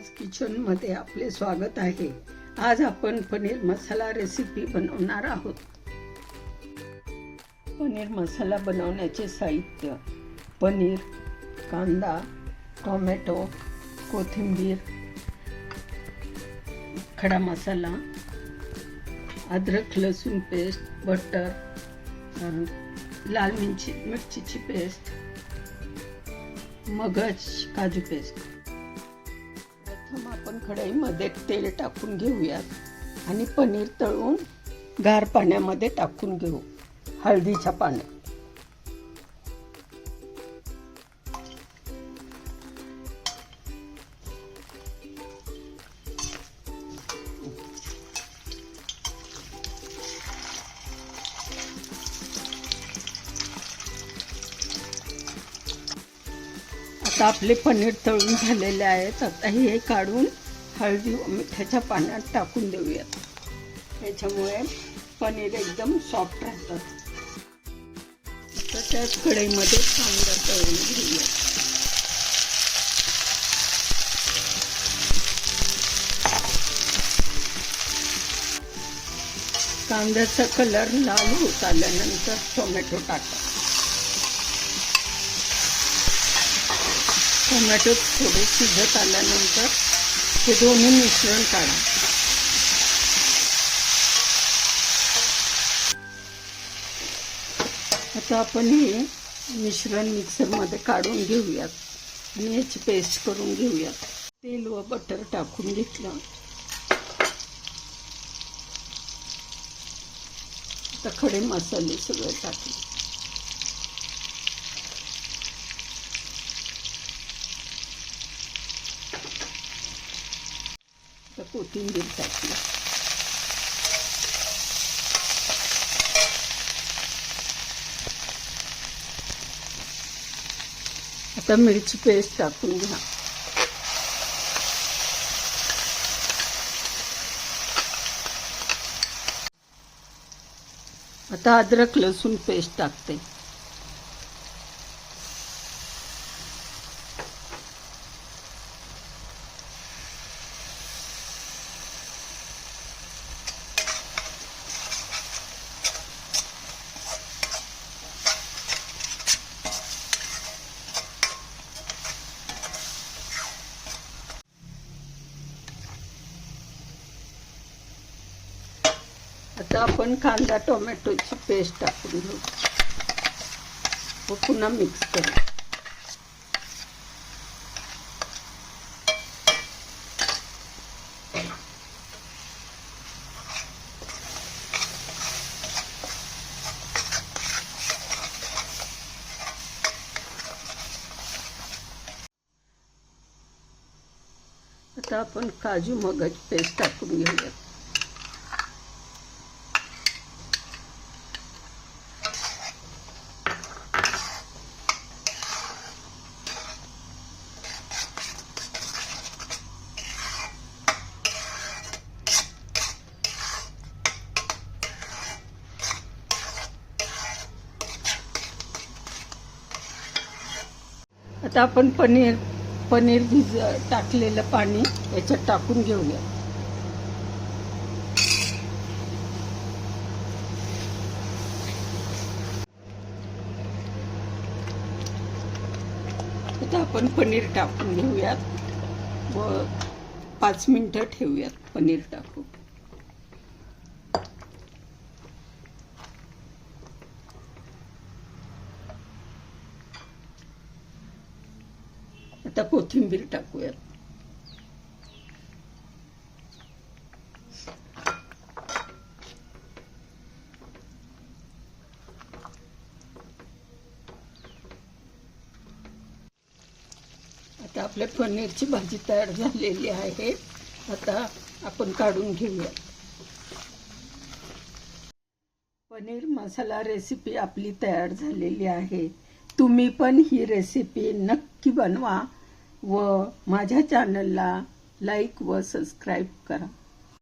राज kitchen मध्ये आपले स्वागत आहे। आज आपण पनीर मसाला रेसिपी बनवणार आहोत। पनीर मसाला बनवण्याचे साहित्य: पनीर, कांदा, टोमॅटो, कोथिंबीर, खडा मसाला, अद्रक लसूण पेस्ट, बटर, लाल मिरचीची पेस्ट, मगज काजू पेस्ट। प्रथम आपण कढईमध्ये तेल टाकून घेऊयात आणि पनीर तळून गार पाण्यामध्ये टाकून घेऊ, हळदीच्या पाण्यात। आता आपले पनीर तळून झालेले आहेत। आता हे काढून हळदी व मिठाच्या पाण्यात टाकून देऊयात। त्याच्यामुळे पनीर एकदम सॉफ्ट राहतात। आता त्याच कढईमध्ये कांदा तळून घेऊयात। कांद्याचा कलर लाल होत आल्यानंतर टोमॅटो टाका। टोमॅटो थोडे शिजत आल्यानंतर हे दोन्ही मिश्रण काढा। आता आपण हे मिश्रण मिक्सरमध्ये काढून घेऊयात आणि याची पेस्ट करून घेऊयात। तेल व बटर टाकून घेतलं। आता खडे मसाले सगळे टाकले। कोथिंबीर टाकली। आता मिरची पेस्ट टाकून घ्या। आता अद्रक लसूण पेस्ट टाकते। आता आपण कांदा टोमॅटोची पेस्ट टाकून घेऊ व पुन्हा मिक्स करू। आता आपण काजू मगज पेस्ट टाकून घेऊया। आता आपण पनीर टाकलेलं पाणी याच्यात टाकून घेऊया। आता आपण पनीर टाकून घेऊयात व 5 मिनिटं ठेवूयात पनीर टाकून। आता कोथिंबीर टाकूयात। आता आपल्या पनीरची भाजी तयार झालेली आहे। आता आपण काढून घेऊया। पनीर मसाला रेसिपी आपली तयार झालेली आहे। तुम्ही पण ही रेसिपी नक्की बनवा व माझ्या चॅनलला लाईक व सबस्क्राईब करा।